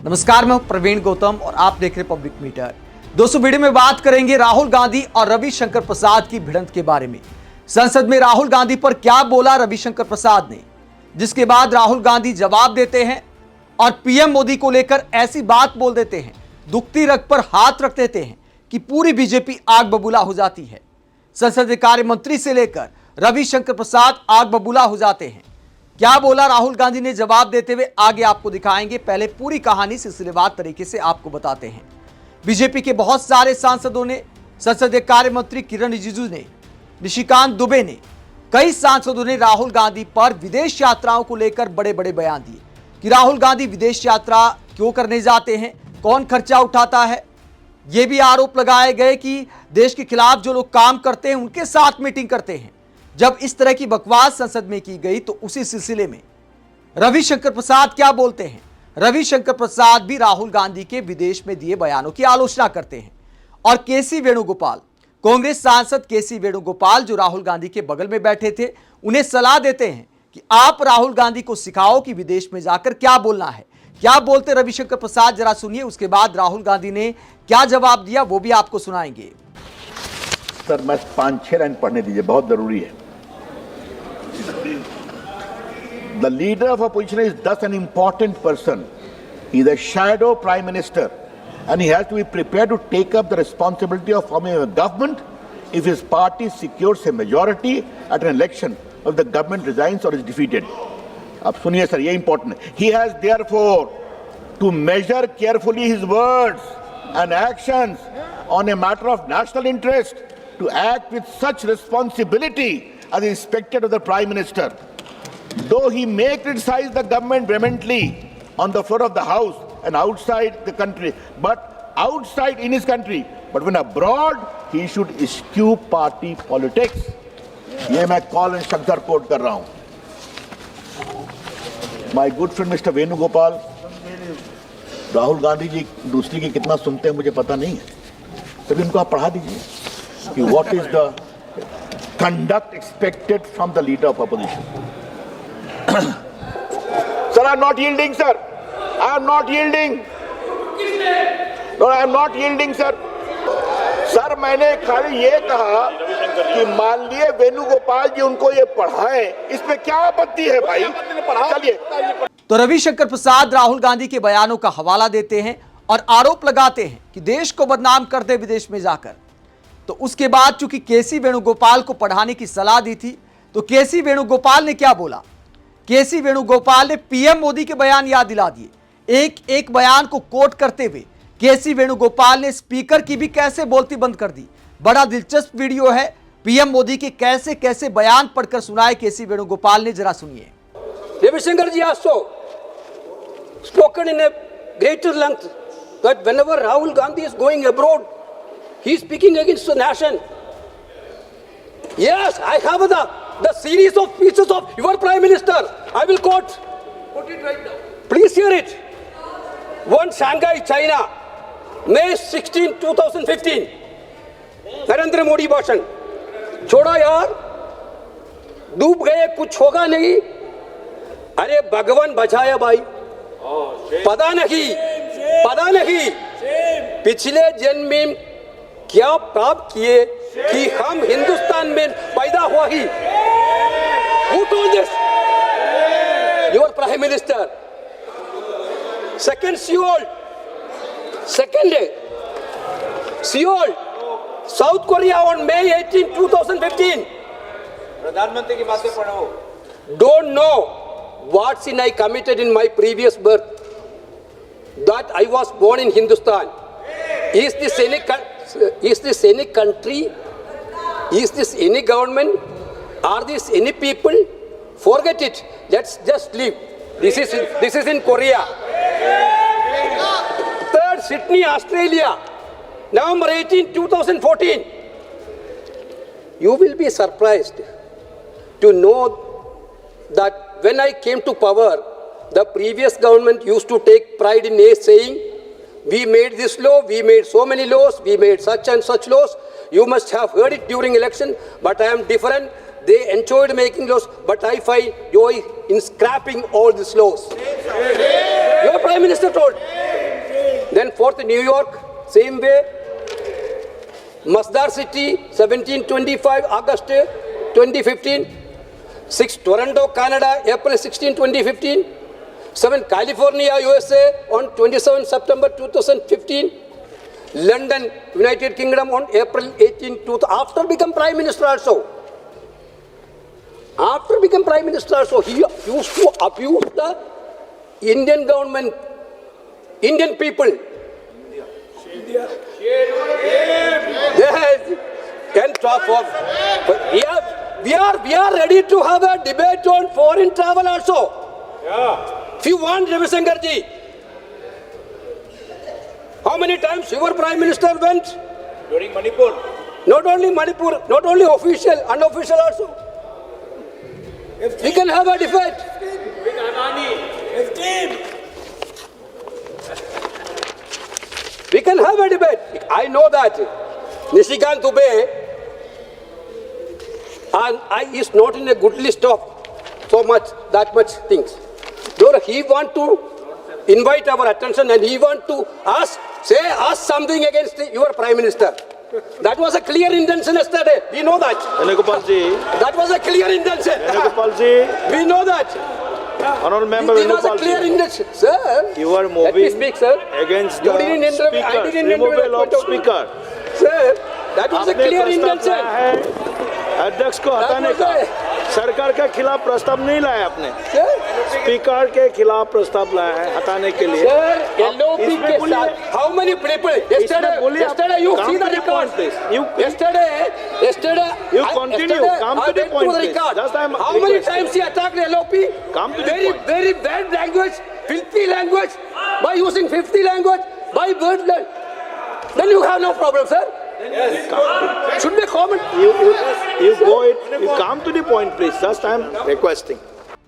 नमस्कार, मैं प्रवीण गौतम और आप देख रहे पब्लिक मीटर। दोस्तों, वीडियो में बात करेंगे राहुल गांधी और रविशंकर प्रसाद की भिड़ंत के बारे में। संसद में राहुल गांधी पर क्या बोला रविशंकर प्रसाद ने, जिसके बाद राहुल गांधी जवाब देते हैं और पीएम मोदी को लेकर ऐसी बात बोल देते हैं, दुखती रग पर हाथ रख देते हैं कि पूरी बीजेपी आग बबूला हो जाती है। संसदीय कार्य मंत्री से लेकर रविशंकर प्रसाद आग बबूला हो जाते हैं। क्या बोला राहुल गांधी ने, जवाब देते हुए आगे आपको दिखाएंगे। पहले पूरी कहानी सिलसिलेवार तरीके से आपको बताते हैं। बीजेपी के बहुत सारे सांसदों ने, संसदीय कार्य मंत्री किरण रिजिजू ने, निशिकांत दुबे ने, कई सांसदों ने राहुल गांधी पर विदेश यात्राओं को लेकर बड़े बड़े बयान दिए कि राहुल गांधी विदेश यात्रा क्यों करने जाते हैं, कौन खर्चा उठाता है। यह भी आरोप लगाए गए कि देश के खिलाफ जो लोग काम करते हैं उनके साथ मीटिंग करते हैं। जब इस तरह की बकवास संसद में की गई तो उसी सिलसिले में रविशंकर प्रसाद क्या बोलते हैं। रविशंकर प्रसाद भी राहुल गांधी के विदेश में दिए बयानों की आलोचना करते हैं। और केसी वेणुगोपाल, कांग्रेस सांसद केसी वेणुगोपाल, जो राहुल गांधी के बगल में बैठे थे, उन्हें सलाह देते हैं कि आप राहुल गांधी को सिखाओ कि विदेश में जाकर क्या बोलना है। क्या बोलते रविशंकर प्रसाद, जरा सुनिए। उसके बाद राहुल गांधी ने क्या जवाब दिया वो भी आपको सुनाएंगे। सर, मैं 5-6 लाइन पढ़ने दीजिए, बहुत जरूरी है। The leader of opposition is thus an important person. He is a shadow prime minister and he has to be prepared to take up the responsibility of forming a government if his party secures a majority at an election or if the government resigns or is defeated. अब सुनिए sir, ये important है। He has therefore to measure carefully his words and actions on a matter of national interest, to act with such responsibility as is expected of the Prime Minister. Though he may criticize the government vehemently on the floor of the House and outside the country, but outside in his country, but when abroad, he should eschew party politics. ये मैं call and शब्दर coat कर रहा हूं। My good friend Mr. Venugopal, Rahul Gandhi ji दूसरी की कितना सुनते हैं मुझे पता नहीं है, तभी उनको आप पढ़ा दीजिए कि what is the conduct expected from the leader of opposition. Sir, I am not yielding, sir. I am not yielding. No, I am not yielding, sir. Sir, मैंने खाली ये कहा कि मान लिए वेणुगोपाल जी उनको ये पढ़ाएं, इसमें क्या आपत्ति है भाई? चलिए। तो रविशंकर प्रसाद राहुल गांधी के बयानों का हवाला देते हैं और आरोप लगाते हैं कि देश को बदनाम कर दे विदेश में जाकर। तो उसके बाद चूंकि केसी वेणुगोपाल को पढ़ाने की सलाह दी थी, तो केसी वेणुगोपाल ने क्या बोला। केसी वेणुगोपाल ने पीएम मोदी के बयान याद दिला दिए। एक एक बयान को कोट करते हुए केसी वेणुगोपाल ने स्पीकर की भी कैसे बोलती बंद कर दी। बड़ा दिलचस्प वीडियो है। पीएम मोदी के कैसे कैसे बयान पढ़कर सुनाए केसी वेणुगोपाल ने, जरा सुनिए। Ravishankar ji also spoken in a greater length that whenever Rahul Gandhi is going abroad, he is speaking against the nation. Yes, I have the series of pieces of your Prime Minister. I will quote. Put it right now. Please hear it. One, Shanghai, China, May 16, 2015. Narendra Modi भाषण। छोड़ो यार, डूब गए, कुछ होगा नहीं। अरे भगवान बचाया भाई, पता नहीं पिछले जन्म में क्या पाप किए कि हम हिंदुस्तान में पैदा हुआ ही। Who told this? Your Prime Minister. Second, Seoul, South Korea on May 18, 2015. प्रधानमंत्री की बातें पढ़ो। Don't know what sin I committed in my previous birth, that I was born in Hindustan. Is this any country? Is this any government? Are these any people? Forget it. Let's just leave. This is in Korea. Third, Sydney, Australia, November 18, 2014. You will be surprised to know that when I came to power, the previous government used to take pride in saying, we made this law, we made so many laws, we made such and such laws. You must have heard it during election, but I am different. They enjoyed making laws, but I find joy in scrapping all these laws. Your Prime Minister told, Then 4th, New York, same way. Masdar City, 1725, August 2015. 6, Toronto, Canada, April 16, 2015. 7, California, USA, on 27 September 2015. London, United Kingdom, on April 18, after become Prime Minister also. After become Prime Minister also, he used to abuse the Indian government, Indian people. Yes, can talk of. We are ready to have a debate on foreign travel also. Yeah. If you want, Ravi Shankar ji, how many times your Prime Minister went? During Manipur. Not only Manipur, not only official, unofficial also. We can have a debate. We can have a debate. I know that Nishikant Dubey is not in a good list of that much things. Though he want to invite our attention and he want to ask something against your Prime Minister. That was a clear intention yesterday. We know that. That was a clear intention. We know that. Honorable Member It was a clear intention. Sir, you are let me moving speak, sir. against You the didn't interrupt. I speaker, didn't interrupt. removal of speaker. Sir, that was a आपने clear प्रस्ताव intention. लाया है अध्यक्ष को हटाने का। सरकार के खिलाफ प्रस्ताव नहीं लाया आपने। Sir, स्पीकर के खिलाफ प्रस्ताव लाया है हटाने के लिए। sir, LOP इसमें के बोलिए। साथ how many people? इसमें बोलिए आप- Yesterday you come see to the the record. point, please. Yesterday. You continue. Come to the went point, the please. record. Just I'm How many requesting. times he attacked LOP? Come to the very, point. very bad language, filthy language, by using filthy language, by word language. Then you have no problem, sir. Should be common. You come to the point, please. Just I'm requesting.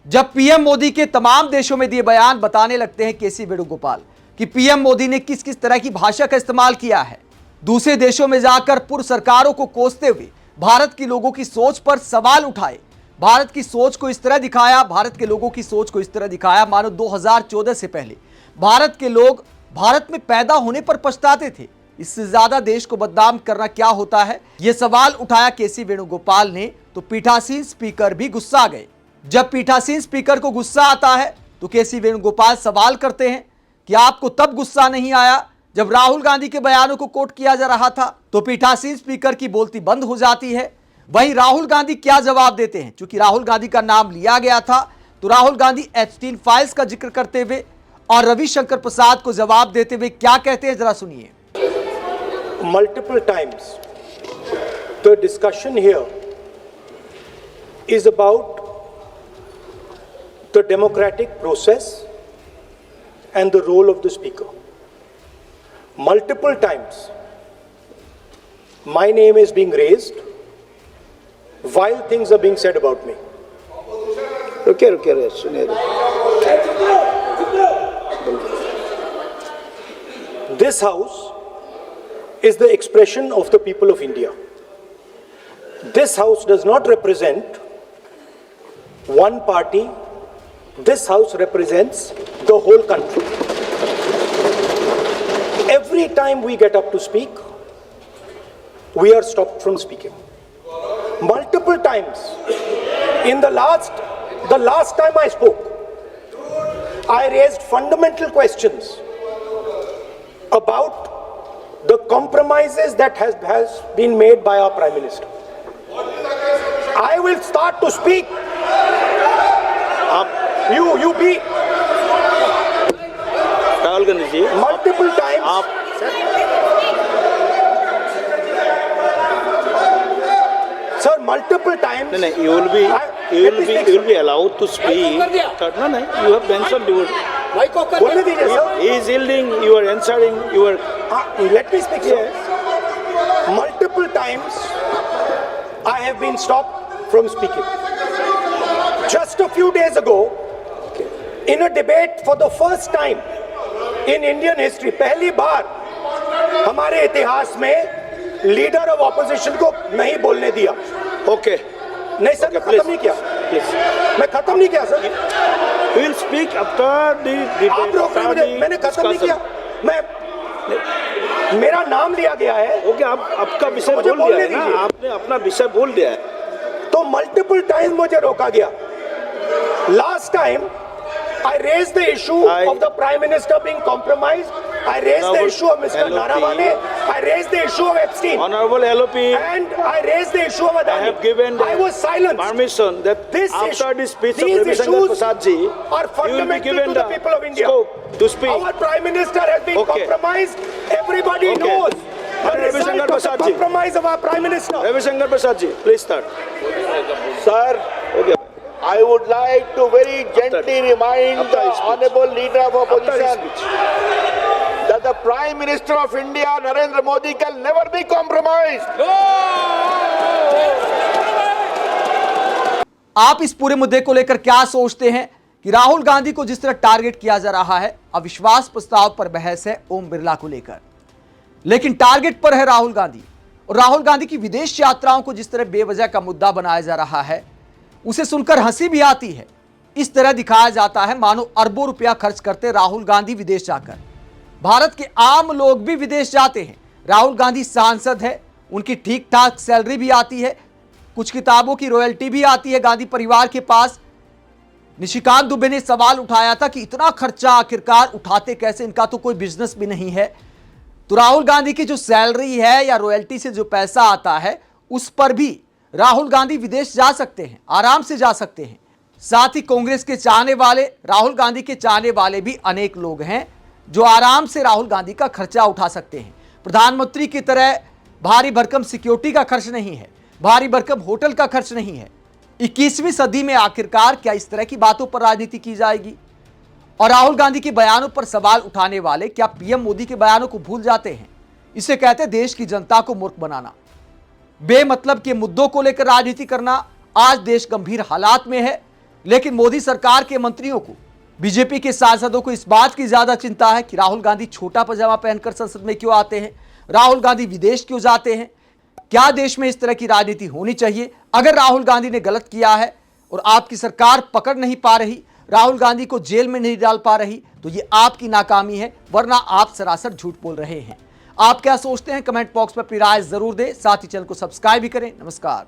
जब PM Modi के तमाम देशों में दिए बयान बताने लगते हैं केसी वेणुगोपाल कि पीएम मोदी ने किस किस तरह की भाषा का इस्तेमाल किया है, दूसरे देशों में जाकर पूर्व सरकारों को कोसते हुए भारत के लोगों की सोच पर सवाल उठाए, भारत की सोच को इस तरह दिखाया, भारत के लोगों की सोच को इस तरह दिखाया मानो 2014 से पहले भारत के लोग भारत में पैदा होने पर पछताते थे। इससे ज्यादा देश को बदनाम करना क्या होता है, यह सवाल उठाया केसी वेणुगोपाल ने, तो पीठासीन स्पीकर भी गुस्सा गए। जब पीठासीन स्पीकर को गुस्सा आता है तो केसी वेणुगोपाल सवाल करते हैं कि आपको तब गुस्सा नहीं आया जब राहुल गांधी के बयानों को कोट किया जा रहा था। तो पीठासीन स्पीकर की बोलती बंद हो जाती है। वहीं राहुल गांधी क्या जवाब देते हैं, क्योंकि राहुल गांधी का नाम लिया गया था, तो राहुल गांधी एप्स्टीन फाइल्स का जिक्र करते हुए और रविशंकर प्रसाद को जवाब देते हुए क्या कहते हैं, जरा सुनिए। Multiple times the discussion here is about the democratic process and the role of the speaker. Multiple times my name is being raised while things are being said about me. रुकिए सुनिए। This house is the expression of the people of India. This house does not represent one party. This house represents the whole country. Every time we get up to speak, we are stopped from speaking. Multiple times. In the last time I spoke, I raised fundamental questions about the compromises that has been made by our Prime Minister. I will start to speak. You be Rahul Gandhi ji multiple times. Sir, multiple times. नहीं you will be allowed to speak. No, you have mentioned you would. बोलने दीजिए sir. He is yielding. You are answering. You are. Let me speak, sir. Multiple times I have been stopped from speaking. Just a few days ago, in a debate for the first time in Indian history, पहली बार हमारे इतिहास में leader of opposition को नहीं बोलने दिया. Okay. नहीं sir, मैं खत्म नहीं किया. मैं खत्म नहीं किया sir. We will speak after the debate. आप रोक रहे हैं मुझे. मैंने खत्म नहीं किया. मैं मेरा नाम लिया गया है। ओके, आप आपका विषय मुझे बोल दिया बोलने है ना, दीजिए। आपने अपना विषय बोल दिया है। तो मल्टीपल टाइम मुझे रोका गया। Last time I raised the issue of the Prime Minister being compromised. I raised the issue of Mr. Naravane. I raised the issue of Epstein. Honorable LOP, And I raised the issue of I Adani. have given I was silenced. permission that This after issue- the speech of these Ravi Shankar issues Prasad ji, are you will be fundamental given to the people of India. scope to speak. Our Prime Minister has been Okay. compromised. Everybody Okay. knows the Ravi result Shankar of the Prasad ji. compromise of our Prime Minister. Ravi Shankar Prasad ji, please start. Sir, Okay. I would like to very gently remind After the his speech. honorable leader of After his opposition speech. that the Prime Minister of India, Narendra Modi, can never be compromised. आप इस पूरे मुद्दे को लेकर क्या सोचते हैं कि राहुल गांधी को जिस तरह टारगेट किया जा रहा है, अविश्वास प्रस्ताव पर बहस है ओम बिरला को लेकर, लेकिन टारगेट पर है राहुल गांधी। और राहुल गांधी की विदेश यात्राओं को जिस तरह बेवजह का मुद्दा बनाया जा रहा है, उसे सुनकर हंसी भी आती है। इस तरह दिखाया जाता है मानो अरबों रुपया खर्च करते राहुल गांधी विदेश जाकर। भारत के आम लोग भी विदेश जाते हैं। राहुल गांधी सांसद है, उनकी ठीक ठाक सैलरी भी आती है, कुछ किताबों की रॉयल्टी भी आती है गांधी परिवार के पास। निशिकांत दुबे ने सवाल उठाया था कि इतना खर्चा आखिरकार उठाते कैसे, इनका तो कोई बिजनेस भी नहीं है। तो राहुल गांधी की जो सैलरी है या रॉयल्टी से जो पैसा आता है, उस पर भी राहुल गांधी विदेश जा सकते हैं, आराम से जा सकते हैं। साथ ही कांग्रेस के चाहने वाले, राहुल गांधी के चाहने वाले भी अनेक लोग हैं जो आराम से राहुल गांधी का खर्चा उठा सकते हैं। प्रधानमंत्री की तरह भारी भरकम सिक्योरिटी का खर्च नहीं है, भारी भरकम होटल का खर्च नहीं है। 21वीं सदी में आखिरकार क्या इस तरह की बातों पर राजनीति की जाएगी? और राहुल गांधी के बयानों पर सवाल उठाने वाले क्या पीएम मोदी के बयानों को भूल जाते हैं? इसे कहते हैं देश की जनता को मूर्ख बनाना। बेमतलब के मुद्दों को लेकर राजनीति करना। आज देश गंभीर हालात में है, लेकिन मोदी सरकार के मंत्रियों को, बीजेपी के सांसदों को इस बात की ज्यादा चिंता है कि राहुल गांधी छोटा पजामा पहनकर संसद में क्यों आते हैं, राहुल गांधी विदेश क्यों जाते हैं। क्या देश में इस तरह की राजनीति होनी चाहिए? अगर राहुल गांधी ने गलत किया है और आपकी सरकार पकड़ नहीं पा रही, राहुल गांधी को जेल में नहीं डाल पा रही, तो ये आपकी नाकामी है, वरना आप सरासर झूठ बोल रहे हैं। आप क्या सोचते हैं? कमेंट बॉक्स में अपनी राय जरूर दें। साथ ही चैनल को सब्सक्राइब भी करें। नमस्कार।